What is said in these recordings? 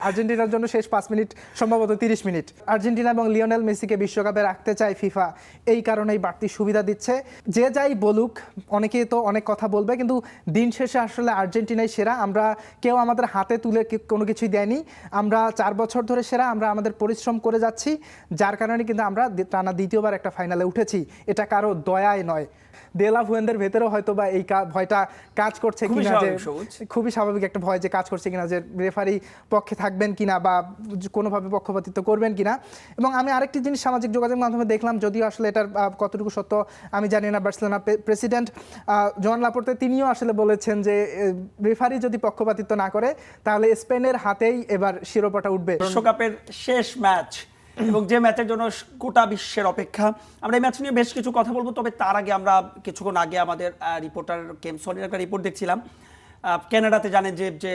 আর্জেন্টিনার জন্য শেষ 5 মিনিট সম্ভবত 30 মিনিট। আর্জেন্টিনা এবং লিওনেল মেসিকে বিশ্বকাপে রাখতে চায় ফিফা, এই কারণেই বাড়তি সুবিধা দিচ্ছে। যে যাই বলুক, অনেকেই তো অনেক কথা বলবে, কিন্তু দিন শেষে আসলে আর্জেন্টিনাই সেরা। আমরা কেউ আমাদের হাতে তুলে কোনো কিছুই দেয়নি। আমরা 4 বছর ধরে সেরা, আমরা আমাদের পরিশ্রম করে যাচ্ছি, যার কারণে কিন্তু আমরা টানা দ্বিতীয়বার একটা ফাইনালে উঠেছি। এটা কারো দয়ায় নয়। দেলা ফুয়েন্দের ভেতরেও হয়তো বা এই ভয়টা কাজ করছে কিনা, যে খুবই স্বাভাবিক একটা ভয় যে কাজ করছে কিনা, যে রেফারি পক্ষে থাকবেন কিনা বা কোনোভাবে পক্ষপাতিত্ব করবেন কিনা। এবং আমি আরেকটি জিনিস সামাজিক যোগাযোগ মাধ্যমে দেখলাম, যদিও আসলে এটার কতটুকু সত্য আমি জানি না, বার্সেলোনা প্রেসিডেন্ট জোয়ান লাপোর্তে তিনিও আসলে বলেছেন যে রেফারি যদি পক্ষপাতিত্ব না করে তাহলে স্পেনের হাতেই এবার শিরোপাটা উঠবে। বিশ্বকাপের শেষ ম্যাচ এবং যে ম্যাচের জন্য গোটা বিশ্বের অপেক্ষা, আমরা এই ম্যাচ নিয়ে বেশ কিছু কথা বলবো। তবে তার আগে আমরা কিছুক্ষণ আগে আমাদের রিপোর্টার কেমসনের একটা রিপোর্ট দেখছিলাম। কানাডাতে জানেন যে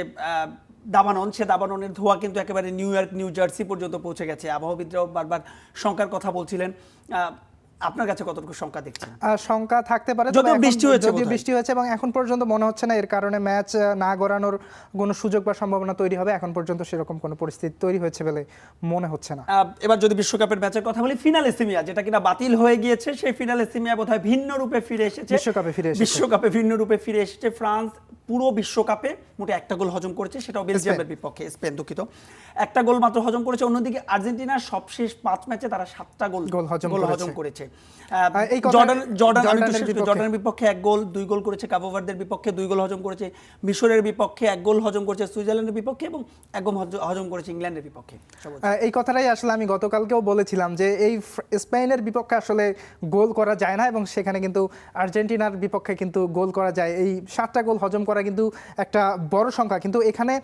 দাবানন, সে দাবাননের ধোঁয়া কিন্তু একেবারে নিউ ইয়র্ক, নিউ জার্সি পর্যন্ত পৌঁছে গেছে। আবহাওয়াবিদরাও বারবার শঙ্কার কথা বলছিলেন। আপনার কাছে কতটুকু শঙ্কা দেখছেন? শঙ্কা থাকতে পারে, যদিও বৃষ্টি হয়েছে এবং এখন পর্যন্ত মনে হচ্ছে না এর কারণে ম্যাচ না গড়ানোর কোনো সুযোগ বা সম্ভাবনা তৈরি হবে। এখন পর্যন্ত সেরকম কোনো পরিস্থিতি তৈরি হয়েছে বলে মনে হচ্ছে না। এবার যদি বিশ্বকাপের ম্যাচের কথা বলি, ফিনালে সিমিয়া যেটা কিনা বাতিল হয়ে গিয়েছে, সেই ফিনালে সিমিয়া বোধহয় ভিন্ন রূপে ফিরে এসেছে। বিশ্বকাপে ভিন্ন রূপে ফিরে এসেছে। ফ্রান্স পুরো বিশ্বকাপে মোটে একটা গোল হজম করেছে, সেটাও বেলজিয়ামের বিপক্ষে, স্পেন দুঃখিত, একটা গোল মাত্র হজম করেছে। অন্যদিকে আর্জেন্টিনার সবশেষ 5 ম্যাচে তারা 7টা গোল হজম করেছে। জর্ডানের বিপক্ষে 1 গোল, 2 গোল করেছে, কাবো ভার্দের বিপক্ষে 2 গোল হজম করেছে, মিশরের বিপক্ষে 1 গোল হজম করেছে, সুইজারল্যান্ডের বিপক্ষে এবং 1 গোল হজম করেছে ইংল্যান্ডের বিপক্ষে। এই কথাটাই আসলে আমি গতকালকেও বলেছিলাম যে এই স্পেনের বিপক্ষে আসলে গোল করা যায় না, এবং সেখানে কিন্তু আর্জেন্টিনার বিপক্ষে কিন্তু গোল করা যায়। এই 7টা গোল হজম করা কিন্তু একটা বড় সংখ্যা। কিন্তু এখানে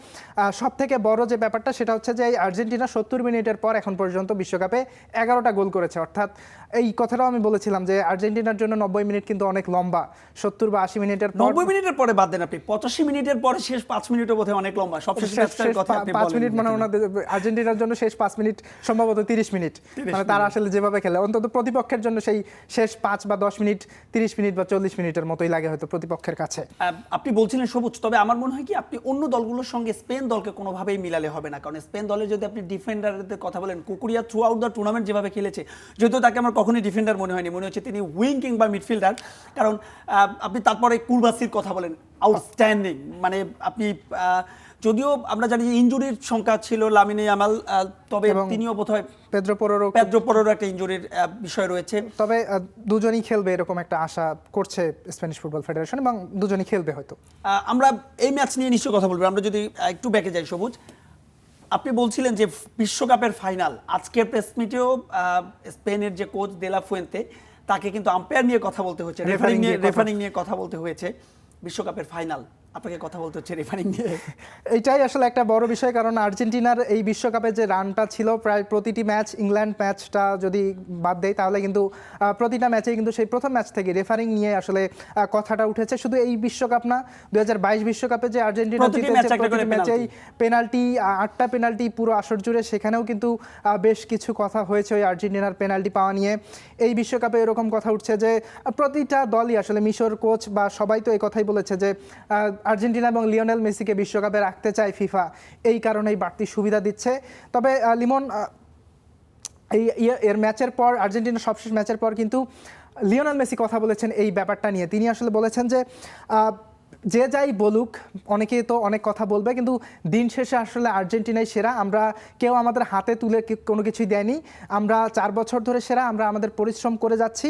সব থেকে বড় যে ব্যাপারটা সেটা হচ্ছে যে আর্জেন্টিনা 70 মিনিটের পর এখন পর্যন্ত বিশ্বকাপে 11টা গোল করেছে। অর্থাৎ এই কথাটাও আমি বলেছিলাম যে আর্জেন্টিনার জন্য 90 মিনিট কিন্তু অনেক লম্বা। 70 বা 80 মিনিটের পর, 90 মিনিটের পরে বাদ দেন আপনি, 85 মিনিটের পরে শেষ 5 মিনিটও বোধহয় অনেক লম্বা। সবশেষ ম্যাচটার কথা আপনি বলেন, 5 মিনিট মানে ওনাদের আর্জেন্টিনার জন্য শেষ 5 মিনিট সম্ভবত 30 মিনিট, মানে তারা আসলে যেভাবে খেলে, অন্তত প্রতিপক্ষের জন্য সেই শেষ 5 বা 10 মিনিট, 30 মিনিট বা 40 মিনিটের মতোই লাগে হয়তো প্রতিপক্ষের কাছে। আপনি বলছিলেন সবুজ, তবে আমার মনে হয় কি আপনি অন্য দলগুলোর সঙ্গে স্পেন দলকে কোনোভাবেই মিলালে হবে না। কারণ স্পেন দলের যদি আপনি ডিফেন্ডারদের কথা বলেন, কুকুরিয়া থ্রু আউট দ্য টুর্নামেন্ট যেভাবে খেলেছে, যদিও তাকে আমার কখনোই ডিফেন্ডার মনে হয়নি, মনে হচ্ছে তিনি উইং কিংবা মিডফিল্ডার। কারণ আপনি তারপরে কুরবাসির কথা বলেন, আউটস্ট্যান্ডিং। মানে আপনি যদিও আমরা জানি যে ইনজুরির সংখ্যা ছিল লামিনে ইয়ামাল, তবে তিনিও বোধহয় পেদ্রো পোরোরো একটা ইনজুরির বিষয় রয়েছে। তবে দুজনই খেলবে এরকম একটা আশা করছে স্প্যানিশ ফুটবল ফেডারেশন, এবং দুজনই খেলবে হয়তো। আমরা এই ম্যাচ নিয়ে নিশ্চয়ই কথা বলবো। আমরা যদি একটু ব্যাকে যাই, সবুজ, আপনি বলছিলেন যে বিশ্বকাপের ফাইনাল, আজকের প্রেস মিটেও স্পেনের যে কোচ দেলা ফুয়েন্তে, তাকে কিন্তু আম্পায়ার নিয়ে কথা বলতে হয়েছে, রেফারিং নিয়ে কথা বলতে হয়েছে। বিশ্বকাপের ফাইনাল, আপনাকে কথা বলতে হচ্ছে রেফারিং নিয়ে। এইটাই আসলে একটা বড় বিষয়, কারণ আর্জেন্টিনার এই বিশ্বকাপে যে রানটা ছিল, প্রায় প্রতিটি ম্যাচ, ইংল্যান্ড ম্যাচটা যদি বাদ দেয় তাহলে কিন্তু প্রতিটা ম্যাচেই কিন্তু সেই প্রথম ম্যাচ থেকে রেফারিং নিয়ে আসলে কথাটা উঠেছে। শুধু এই বিশ্বকাপ না, 2022 বিশ্বকাপে যে আর্জেন্টিনা জিতেছে, প্রতিটি ম্যাচেই পেনাল্টি, 8টা পেনাল্টি পুরো আসর জুড়ে, সেখানেও কিন্তু বেশ কিছু কথা হয়েছে ওই আর্জেন্টিনার পেনাল্টি পাওয়া নিয়ে। এই বিশ্বকাপে এরকম কথা উঠছে যে প্রতিটা দলই আসলে, মিশর কোচ বা সবাই তো এই কথাই বলেছে যে আর্জেন্টিনা এবং লিওনেল মেসিকে বিশ্বকাপে রাখতে চায় ফিফা, এই কারণেই বাড়তি সুবিধা দিচ্ছে। তবে লিমন, এর ম্যাচের পর, আর্জেন্টিনার সবশেষ ম্যাচের পর কিন্তু লিওনেল মেসি কথা বলেছেন এই ব্যাপারটা নিয়ে। তিনি আসলে বলেছেন যে যে যাই বলুক, অনেকেই তো অনেক কথা বলবে, কিন্তু দিন শেষে আসলে আর্জেন্টিনাই সেরা। আমরা কেউ আমাদের হাতে তুলে কোনো কিছুই দেয়নি। আমরা 4 বছর ধরে সেরা, আমরা আমাদের পরিশ্রম করে যাচ্ছি,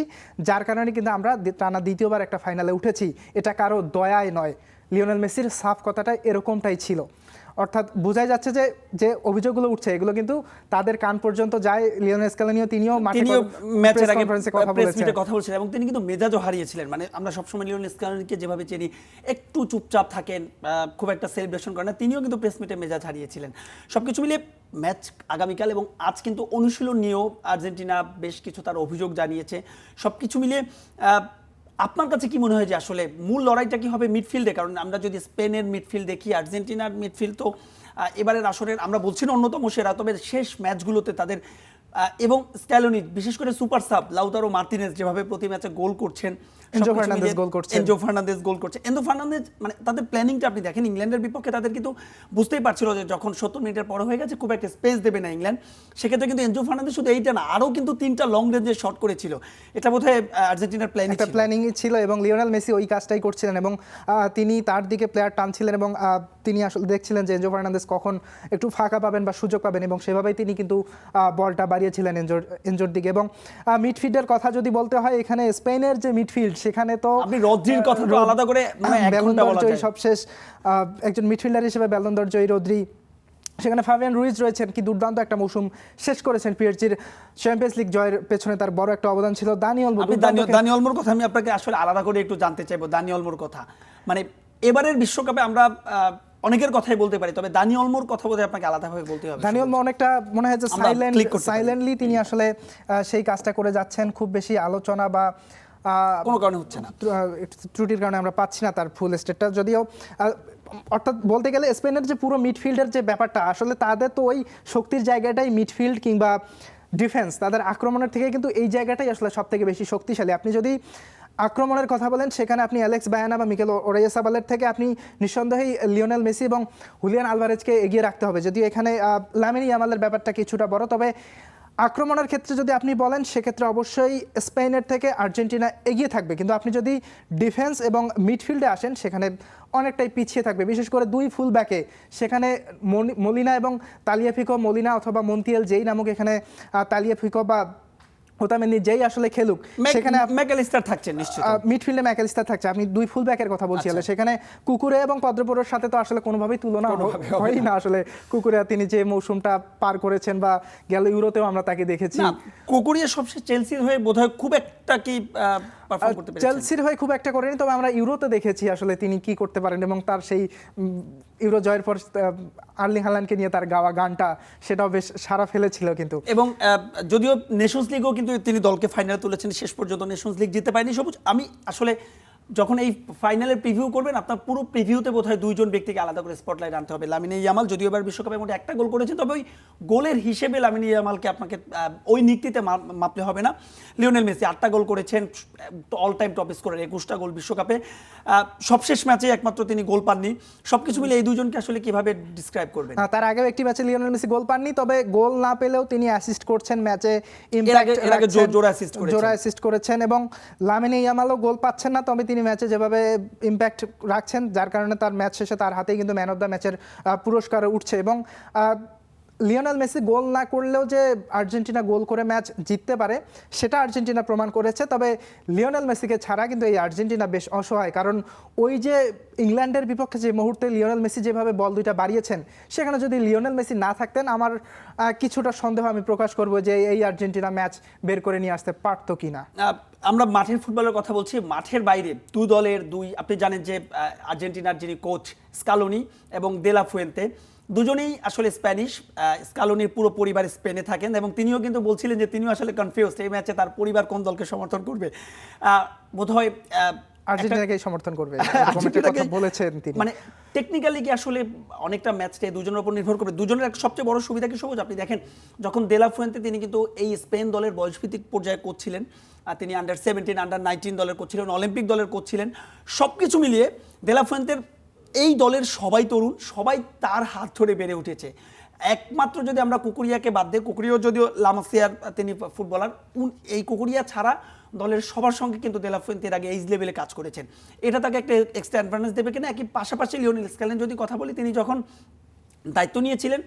যার কারণে কিন্তু আমরা টানা দ্বিতীয়বার একটা ফাইনালে উঠেছি। এটা কারো দয়ায় নয়। লিওনেল মেসির সাফ কথাটা এরকমটাই ছিল। অর্থাৎ বোঝাই যাচ্ছে যে যে অভিযোগগুলো উঠছে এগুলো কিন্তু তাদের কান পর্যন্ত যায়। লিওনেল স্ক্যালোনিও তিনিও ম্যাচের আগে কথা বলছিলেন, এবং তিনি কিন্তু মেজাজও হারিয়েছিলেন। মানে আমরা সবসময় লিওনেল স্ক্যালোনিকে যেভাবে চিনি, একটু চুপচাপ থাকেন, খুব একটা সেলিব্রেশন করেন না, তিনিও কিন্তু প্রেস মিটে মেজাজ হারিয়েছিলেন। সবকিছু মিলিয়ে ম্যাচ আগামীকাল, এবং আজ কিন্তু অনুশীলন নিয়েও আর্জেন্টিনা বেশ কিছু তার অভিযোগ জানিয়েছে। সবকিছু মিলিয়ে আপনার কাছে কি মনে হয় যে আসলে মূল লড়াইটা কি হবে মিডফিল্ডে? কারণ আমরা যদি স্পেনের মিডফিল্ড দেখি, আর্জেন্টিনার মিডফিল্ড তো এবারের আসরের, আমরা বলছি না অন্যতম সেরা, তবে শেষ ম্যাচগুলোতে তাদের এবং স্ক্যালোনি বিশেষ করে সুপার সাব লাউতারো মার্টিনেজ যেভাবে প্রতি ম্যাচে গোল করছেন, এনজো ফার্নান্দেজ গোল করছেন। এনজো ফার্নান্দেজ গোল করছে। এনজো ফার্নান্দেজ মানে তাদের প্ল্যানিংটা আপনি দেখেন, ইংল্যান্ডের বিপক্ষে তাদের কিন্তু বুঝতেই পারছিল যে যখন 70 মিনিটের পর হয়ে গেছে খুব একটা স্পেস দেবে না ইংল্যান্ড, সেক্ষেত্রে কিন্তু এনজো ফার্নান্দেজ শুধু এইটা না, আরও কিন্তু 3টা লং রেঞ্জের শট করেছিল। এটা বোধহয় আর্জেন্টিনার প্ল্যানিং ছিল এবং লিওনেল মেসি ওই কাজটাই করছিলেন এবং তিনি তার দিকে প্লেয়ার টানছিলেন এবং তিনি আসলে দেখছিলেন যে এনজো ফার্নান্দেজ কখন একটু ফাঁকা পাবেন বা সুযোগ পাবেন এবং সেভাবেই তিনি কিন্তু বলটা বাড়িয়েছিলেন এনজোর দিকে। এবং মিডফিল্ডের কথা যদি বলতে হয়, এখানে স্পেনের যে মিডফিল্ড সেখানে তো আপনি রদ্রির কথা তো আলাদা করে মানে এক ঘন্টা বলা যায়। সবশেষ একজন মিডফিল্ডার হিসেবে ব্যালন দর জয়ী রদ্রি, সেখানে ফাবিয়ান রুইজ রয়েছেন, কি দুর্দান্ত একটা মৌসুম শেষ করেছেন। পিএসজির চ্যাম্পিয়ন্স লিগ জয়ের পেছনে তার বড় একটা অবদান ছিল। দানি অলমোর কথা আমি আপনাকে আসলে আলাদা করে একটু জানতে চাইবো। দানি অলমোর কথা মানে এবারের বিশ্বকাপে আমরা অনেকের কথাই বলতে পারি, তবে দানি অলমোর কথা বোধহয় আপনাকে আলাদাভাবে বলতে হবে। দানি অলমো অনেকটা মনে হয় যে সাইলেন্টলি তিনি আসলে সেই কাজটা করে যাচ্ছেন। খুব বেশি আলোচনা বা কোনো কারণে হচ্ছে না, ত্রুটির কারণে আমরা পাচ্ছি না তার ফুল স্টেটটা। যদিও অর্থাৎ বলতে গেলে স্পেনের যে পুরো মিডফিল্ডের যে ব্যাপারটা, আসলে তাদের তো ওই শক্তির জায়গাটাই মিডফিল্ড কিংবা ডিফেন্স, তাদের আক্রমণের থেকে কিন্তু এই জায়গাটাই আসলে সব থেকে বেশি শক্তিশালী। আপনি যদি আক্রমণের কথা বলেন, সেখানে আপনি অ্যালেক্স বায়ানা বা মিকেল ওরাইয়াসাবালের থেকে আপনি নিঃসন্দেহেই লিওনেল মেসি এবং হুলিয়ান আলভারেজকে এগিয়ে রাখতে হবে। যদিও এখানে লামিন ইয়ামালের ব্যাপারটা কিছুটা বড়, তবে আক্রমণের ক্ষেত্রে যদি আপনি বলেন সেক্ষেত্রে অবশ্যই স্পেনের থেকে আর্জেন্টিনা এগিয়ে থাকবে। কিন্তু আপনি যদি ডিফেন্স এবং মিডফিল্ডে আসেন, সেখানে অনেকটাই পিছিয়ে থাকবে, বিশেষ করে দুই ফুল ব্যাকে। সেখানে মলিনা এবং তালিয়াফিকো, মলিনা অথবা মন্তিয়াল যেই নামক এখানে তালিয়াফিকো বা ওতামেন্দি যেই আসলে খেলুক, সেখানে ম্যাকালিস্টার থাকছে নিশ্চয়ই, মিডফিল্ডে ম্যাকালিস্টার থাকছে। আপনি দুই ফুল ব্যাকের কথা বলছি, সেখানে কুকুরে এবং পদ্রপুরের সাথে তো আসলে কোনোভাবেই তুলনা হয় না। আসলে কুকুরে তিনি যে মৌসুমটা পার করেছেন বা গেল ইউরোতেও আমরা তাকে দেখেছি। কুকুরিয়া সবশেষ চেলসির হয়ে বোধহয় খুব একটা কি পারফর্ম করতে পেরেছেন, চেলসির হয়ে খুব একটা করেনি, তবে আমরা ইউরোতে দেখেছি আসলে তিনি কি করতে পারেন। এবং তার সেই ইউরো জয়ের পর আর্লিং হাল্যান্ডকে নিয়ে তার গাওয়া গানটা, সেটাও বেশ সারা ফেলেছিল কিন্তু। এবং যদিও নেশনস লিগও কিন্তু তিনি দলকে ফাইনালে তুলেছেন, শেষ পর্যন্ত নেশনস লিগ জিততে পারেনি। সবুজ, আমি আসলে যখন এই ফাইনালের প্রিভিউ করবেন, আপনার পুরো প্রিভিউতে বোধহয় দুইজন ব্যক্তিকে আলাদা করে স্পটলাইট আনতে হবে। লামিনে ইয়ামাল যদিও এবার বিশ্বকাপের মধ্যে একটা গোল করেছেন, তবে ওই গোলের হিসেবে লামিনে ইয়ামালকে আপনাকে ওই নীতিতে মাপলে হবে না। লিওনেল মেসি 8টা গোল করেছেন, অল টাইম টপ স্কোরার, 21টা গোল বিশ্বকাপে। সবশেষ ম্যাচে একমাত্র তিনি গোল পাননি। সবকিছু মিলে এই দুজনকে আসলে কিভাবে ডিসক্রাইব করবেন? তার আগেও একটি ম্যাচে লিওনেল মেসি গোল পাননি, তবে গোল না পেলেও তিনি অ্যাসিস্ট করছেন ম্যাচে, জোড়া অ্যাসিস্ট করেছেন। এবং লামিনে ইয়ামালও গোল পাচ্ছেন না, তবে তিনি ম্যাচে যেভাবে ইম্প্যাক্ট রাখছেন, যার কারণে তার ম্যাচ শেষে তার হাতেই কিন্তু ম্যান অফ দ্য ম্যাচের পুরস্কার উঠছে। এবং লিওনেল মেসি গোল না করলেও যে আর্জেন্টিনা গোল করে ম্যাচ জিততে পারে, সেটা আর্জেন্টিনা প্রমাণ করেছে। তবে লিওনেল মেসিকে ছাড়া কিন্তু এই আর্জেন্টিনা বেশ অসহায়, কারণ ওই যে ইংল্যান্ডের বিপক্ষে যে মুহূর্তে লিওনেল মেসি যেভাবে বল দুইটা বাড়িয়েছেন, সেখানে যদি লিওনেল মেসি না থাকতেন, আমার কিছুটা সন্দেহ আমি প্রকাশ করব যে এই আর্জেন্টিনা ম্যাচ বের করে নিয়ে আসতে পারতো কিনা। আমরা মাঠের ফুটবলের কথা বলছি, মাঠের বাইরে দুই দলের আপনি জানেন যে আর্জেন্টিনার যিনি কোচ স্কালোনি এবং দে লা ফুয়েন্তে, দুজনেই আসলে স্প্যানিশ। স্কালোনির পুরো পরিবার স্পেনে থাকেন এবং তিনিও কিন্তু বলছিলেন যে তিনিও আসলে কনফিউজড এই ম্যাচে তার পরিবার কোন দলকে সমর্থন করবে। বোধহয় আর্জেন্টিনাকেই সমর্থন করবে বলেছেন তিনি। মানে টেকনিক্যালি কি আসলে অনেকটা ম্যাচটা দুজনের উপর নির্ভর করবে। দুজনের একটা সবচেয়ে বড় সুবিধা কি সবুজ, আপনি দেখেন যখন দে লা ফুয়েন্তে তিনি কিন্তু এই স্পেন দলের বয়সভিত্তিক পর্যায়ে কোচ ছিলেন, তিনি আন্ডার-17, আন্ডার-19 দলের কোচ ছিলেন, অলিম্পিক দলের কোচ ছিলেন। সব কিছু মিলিয়ে দে লা ফুয়েন্তের এই দলের সবাই তরুণ, সবাই তার হাত ধরে বেড়ে উঠেছে। একমাত্র যদি আমরা কুকুরিয়াকে বাদ দিই, কুকুরিয়াও যদিও লামাসিয়ার তিনি ফুটবলার, এই কুকুরিয়া ছাড়া দলের সবার সঙ্গে কিন্তু দে লা ফুয়েন্তে এর আগে এইজ লেভেলে কাজ করেছেন। এটা তাকে একটা এক্সট্রা অ্যাডভান্টেজ দেবে কিনা। একই পাশাপাশি লিওনেল স্কেলেন যদি কথা বলি, তিনি যখন দায়িত্ব নিয়েছিলেন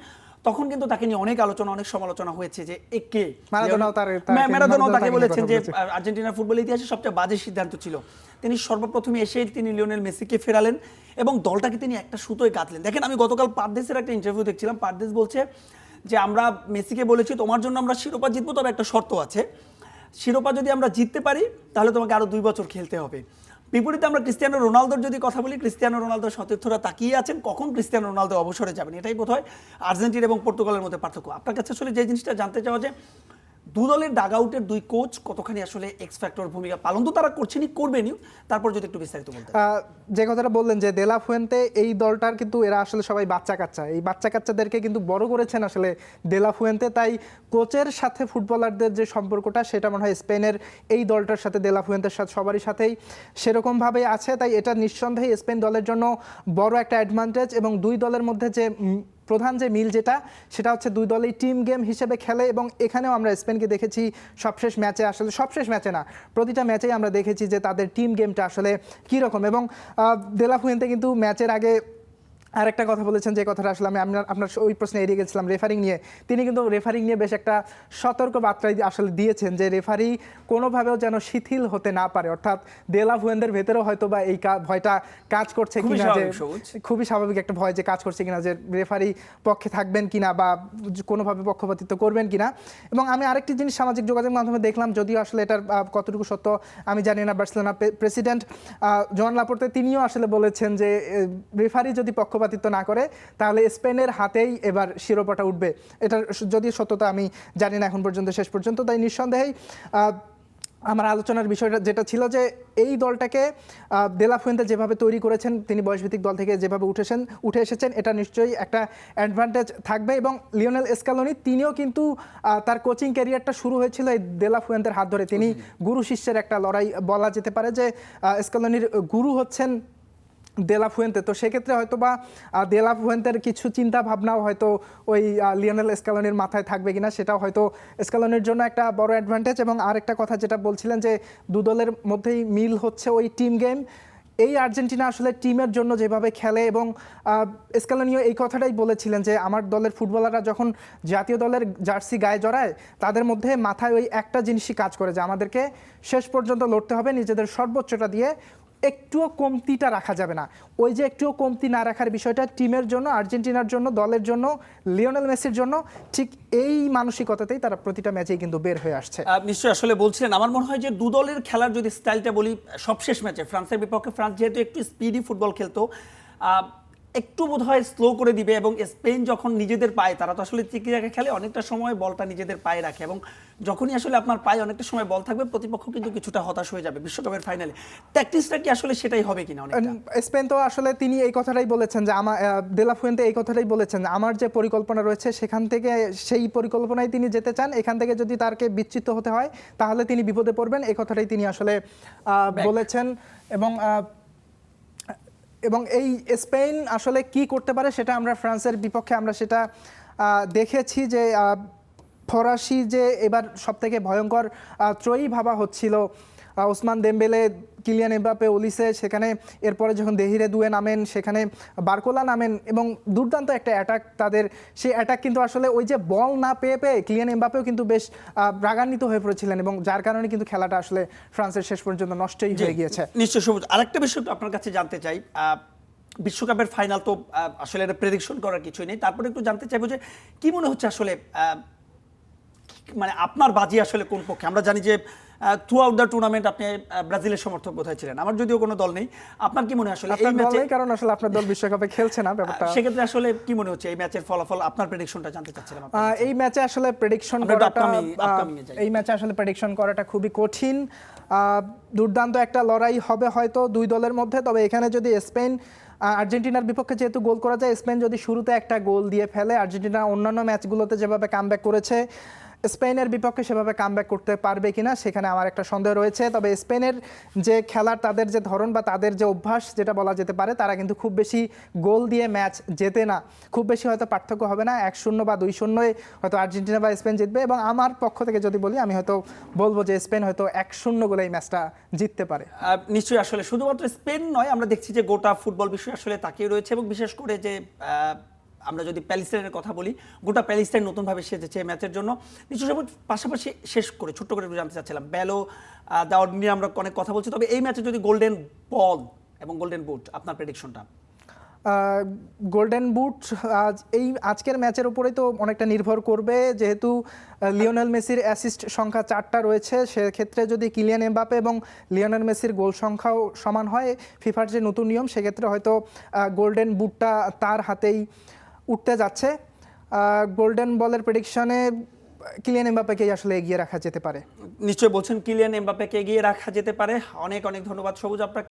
তখন কিন্তু তাকে নিয়ে অনেক আলোচনা, অনেক সমালোচনা হয়েছে যে কে ম্যারাডোনাও তাকে বলেছেন যে আর্জেন্টিনার ফুটবল ইতিহাসে সবচেয়ে বাজে সিদ্ধান্ত ছিল। তিনি সর্বপ্রথমে এসে তিনি লিওনেল মেসিকে ফেরালেন এবং দলটাকে তিনি একটা সুতোয় গাঁথলেন। দেখেন, আমি গতকাল পারদেসের একটা ইন্টারভিউ দেখছিলাম, পারদেস বলছে যে আমরা মেসিকে বলেছি তোমার জন্য আমরা শিরোপা জিতবো, তবে একটা শর্ত আছে, শিরোপা যদি আমরা জিততে পারি তাহলে তোমাকে আরো 2 বছর খেলতে হবে। বিপরীতে আমরা ক্রিস্টিয়ানো রোনালদোর যদি কথা বলি, ক্রিস্টিয়ানো রোনালদোর সতীর্থরা তাকিয়ে আছেন কখন ক্রিস্টিয়ানো রোনালদো অবসরে যাবেন। এটাই বোধহয় আর্জেন্টিনা এবং পর্তুগালের মধ্যে পার্থক্য। আপনার কাছে আসলে যে জিনিসটা জানতে চাওয়া, যে দু দলের ডাগআউটের দুই কোচ কতখানি আসলে এক্স ফ্যাক্টর ভূমিকা পালন তো তারা করছেনই, করবেনই, তারপর যদি একটু বিস্তারিত বলতে। যে কথাটা বললেন যে দে লা ফুয়েন্তে, এই দলটার কিন্তু এরা আসলে সবাই বাচ্চা কাচ্চা, এই বাচ্চা কাচ্চাদেরকে কিন্তু বড় করেছেন আসলে দে লা ফুয়েন্তে। তাই কোচের সাথে ফুটবলারদের যে সম্পর্কটা সেটা মনে হয় স্পেনের এই দলটার সাথে দে লা ফুয়েন্তের সাথে সবারই সাথেই সেরকমভাবেই আছে। তাই এটা নিঃসন্দেহে স্পেন দলের জন্য বড় একটা অ্যাডভান্টেজ। এবং দুই দলের মধ্যে যে প্রধান যে মিল সেটা হচ্ছে দুই দলই টিম গেম হিসেবে খেলে। এবং এখানেও আমরা স্পেনকে দেখেছি সবশেষ ম্যাচে, আসলে সবশেষ ম্যাচে না, প্রতিটা ম্যাচেই আমরা দেখেছি যে তাদের টিম গেমটা আসলে কীরকম। এবং দে লা ফুয়েন্তে কিন্তু ম্যাচের আগে আরেকটা কথা বলেছেন, যে কথাটা আসলে আমি আপনার ওই প্রশ্নে এড়িয়ে গেছিলাম রেফারিং নিয়ে। তিনি কিন্তু রেফারিং নিয়ে বেশ একটা সতর্ক বার্তাই আসলে দিয়েছেন যে রেফারি কোনোভাবেও যেন শিথিল হতে না পারে, অর্থাৎ দে লা ফুয়েন্তের ভেতরেও হয়তো বা এই ভয়টা কাজ করছে কিনা, যে খুবই স্বাভাবিক একটা ভয় যে কাজ করছে কিনা, যে রেফারি পক্ষে থাকবেন কিনা বা কোনোভাবে পক্ষপাতিত্ব করবেন কিনা। এবং আমি আরেকটি জিনিস সামাজিক যোগাযোগ মাধ্যমে দেখলাম, যদিও আসলে এটার কতটুকু সত্য আমি জানি না, বার্সেলোনা প্রেসিডেন্ট জোয়ান লাপোর্তে তিনিও আসলে বলেছেন যে রেফারি যদি পক্ষপাতিত্ব না করে তাহলে স্পেনের হাতেই এবার শিরোপাটা উঠবে। এটার যদি সত্যতা আমি জানি না এখন পর্যন্ত, শেষ পর্যন্ত। তাই নিঃসন্দেহেই আমার আলোচনার বিষয়টা যেটা ছিল যে এই দলটাকে দে লা ফুয়েন্তে যেভাবে তৈরি করেছেন, তিনি বয়সভিত্তিক দল থেকে যেভাবে উঠে এসেছেন, এটা নিশ্চয়ই একটা অ্যাডভান্টেজ থাকবে। এবং লিওনেল স্ক্যালোনি তিনিও কিন্তু তার কোচিং ক্যারিয়ারটা শুরু হয়েছিল এই দে লা ফুয়েন্তের হাত ধরে। তিনি গুরু শিষ্যের একটা লড়াই বলা যেতে পারে, যে স্ক্যালোনির গুরু হচ্ছেন দে লা ফুয়েন্তে। তো সেক্ষেত্রে হয়তো বা দে লা ফুয়েন্তের কিছু চিন্তা ভাবনাও হয়তো ওই লিওনেল স্ক্যালোনির মাথায় থাকবে কিনা, সেটাও হয়তো স্ক্যালোনির জন্য একটা বড় অ্যাডভান্টেজ। এবং আরেকটা কথা যেটা বলছিলেন যে দু দলের মধ্যেই মিল হচ্ছে ওই টিম গেম। এই আর্জেন্টিনা আসলে টিমের জন্য যেভাবে খেলে, এবং স্ক্যালোনিও এই কথাটাই বলেছিলেন যে আমার দলের ফুটবলাররা যখন জাতীয় দলের জার্সি গায়ে জড়ায় তাদের মধ্যে মাথায় ওই একটা জিনিসই কাজ করে, যে আমাদেরকে শেষ পর্যন্ত লড়তে হবে, নিজেদের সর্বোচ্চটা দিয়ে, একটুও কমতিটা রাখা যাবে না। ওই যে একটুও কমতি না রাখার বিষয়টা টিমের জন্য, আর্জেন্টিনার জন্য, দলের জন্য, লিওনেল মেসির জন্য, ঠিক এই মানসিকতাতেই তারা প্রতিটা ম্যাচেই কিন্তু বের হয়ে আসছে। নিশ্চয়ই আসলে বলছিলেন, আমার মনে হয় যে দু দলের খেলার যদি স্টাইলটা বলি, সবশেষ ম্যাচে ফ্রান্সের বিপক্ষে ফ্রান্স যেহেতু একটু স্পিডি ফুটবল খেলতো, একটু বোধহয় স্লো করে দিবে। এবং স্পেন যখন নিজেদের পায়ে, তারা তো আসলে চিকি রাখে খেলে, অনেকটা সময় বলটা নিজেদের পায়ে রাখে, এবং যখনই আসলে আপনার পায়ে অনেকটা সময় বল থাকবে, প্রতিপক্ষ কিন্তু কিছুটা হতাশ হয়ে যাবে বিশ্বকাপের ফাইনালে। ট্যাকটিক্সটা কি আসলে সেটাই হবে কিনা? স্পেন তো আসলে তিনি এই কথাটাই বলেছেন যে আমার দে লা ফুয়েন্তে এই কথাটাই বলেছেন, আমার যে পরিকল্পনা রয়েছে সেখান থেকে, সেই পরিকল্পনায় তিনি যেতে চান। এখান থেকে যদি তারকে বিচ্যুত হতে হয় তাহলে তিনি বিপদে পড়বেন, এই কথাটাই তিনি আসলে বলেছেন। এবং এই স্পেন আসলে কি করতে পারে সেটা আমরা ফ্রান্সের বিপক্ষে আমরা সেটা দেখেছি, যে ফরাসি যে এবার সবথেকে ভয়ঙ্কর ত্রয়ী ভাবা হচ্ছিল, ওসমান দেমবেলে, কিলিয়ান এমবাপ্পে, ওলিসে, সেখানে এরপরে যখন দেহিরে দুয়ে নামেন, সেখানে বারকোলা নামেন, এবং দুর্দান্ত একটা অ্যাটাক তাদের। সেই অ্যাটাক কিন্তু আসলে ওই যে বল না পেয়ে কিলিয়ান এমবাপ্পেও কিন্তু বেশ রাগান্বিত হয়ে পড়েছিলেন, এবং যার কারণে কিন্তু খেলাটা আসলে ফ্রান্সের শেষ পর্যন্ত নষ্টই হয়ে গিয়েছে। নিশ্চয় সবুজ, আরেকটা বিষয় আপনার কাছে জানতে চাই, বিশ্বকাপের ফাইনাল তো আসলে এটা প্রেডিকশন করার কিছুই নেই, তারপরে একটু জানতে চাইবো যে কি মনে হচ্ছে আসলে, মানে আপনার বাজি আসলে কোন পক্ষে? আমরা জানি যে থ্রু আউট দ্য টুর্নামেন্ট আপনি ব্রাজিলের সমর্থক বোধহয় ছিলেন, আমার যদিও কোনো দল নেই। আপনার কি মনে হয় আসলে এই ম্যাচে, কারণ আসলে আপনার দল বিশ্বকাপে খেলছে না, ব্যাপারটা সেক্ষেত্রে আসলে কি মনে হচ্ছে এই ম্যাচের ফলাফল? আপনার প্রেডিকশনটা জানতে চাচ্ছিলাম। এই ম্যাচে আসলে প্রেডিকশন করাটা খুবই কঠিন। দুর্দান্ত একটা লড়াই হবে হয়তো দুই দলের মধ্যে, তবে এখানে যদি স্পেন আর্জেন্টিনার বিপক্ষে যেহেতু গোল করা যায়, স্পেন যদি শুরুতে একটা গোল দিয়ে ফেলে, আর্জেন্টিনা অন্যান্য ম্যাচগুলোতে যেভাবে কামব্যাক করেছে স্পেনের বিপক্ষে সেভাবে কামব্যাক করতে পারবে কিনা সেখানে আমার একটা সন্দেহ রয়েছে। তবে স্পেনের যে খেলার তাদের যে ধরন বা তাদের যে অভ্যাস যেটা বলা যেতে পারে, তারা কিন্তু খুব বেশি গোল দিয়ে ম্যাচ জেতে না, খুব বেশি হয়তো পার্থক্য হবে না, 1-0 বা 2-0 হয়তো আর্জেন্টিনা বা স্পেন জিতবে। এবং আমার পক্ষ থেকে যদি বলি, আমি হয়তো বলবো যে স্পেন হয়তো 1-0 গোলে এই ম্যাচটা জিততে পারে। নিশ্চয়ই আসলে শুধুমাত্র স্পেন নয়, আমরা দেখছি যে গোটা ফুটবল বিশ্ব আসলে তাকিয়ে রয়েছে, এবং বিশেষ করে যে আমরা যদি প্যালেস্টাইনের কথা বলি, গোটা প্যালেস্টাইন নতুনভাবে সেজেছে এই ম্যাচের জন্য। নিশ্চয়ই পাশাপাশি শেষ করে ছোট্ট করে একটু জানতে চাচ্ছিলাম, ব্যালো দেওয়ার নিয়ে আমরা অনেক কথা বলছি, তবে এই ম্যাচে যদি গোল্ডেন বল এবং গোল্ডেন বুট, আপনার প্রেডিকশনটা? গোল্ডেন বুট এই আজকের ম্যাচের উপরেই তো অনেকটা নির্ভর করবে, যেহেতু লিওনেল মেসির অ্যাসিস্ট সংখ্যা 4টা রয়েছে, সেক্ষেত্রে যদি কিলিয়ান এমবাপ্পে এবং লিওনেল মেসির গোল সংখ্যাও সমান হয়, ফিফার যে নতুন নিয়ম, সেক্ষেত্রে হয়তো গোল্ডেন বুটটা তার হাতেই উঠতে যাচ্ছে। গোল্ডেন বলের প্রেডিকশনে কিলিয়ান এমবাপ্পেকেই আসলে এগিয়ে রাখা যেতে পারে। নিশ্চয়ই বলছেন কিলিয়ান এমবাপ্পেকে এগিয়ে রাখা যেতে পারে। অনেক অনেক ধন্যবাদ সবুজ আপনাকে।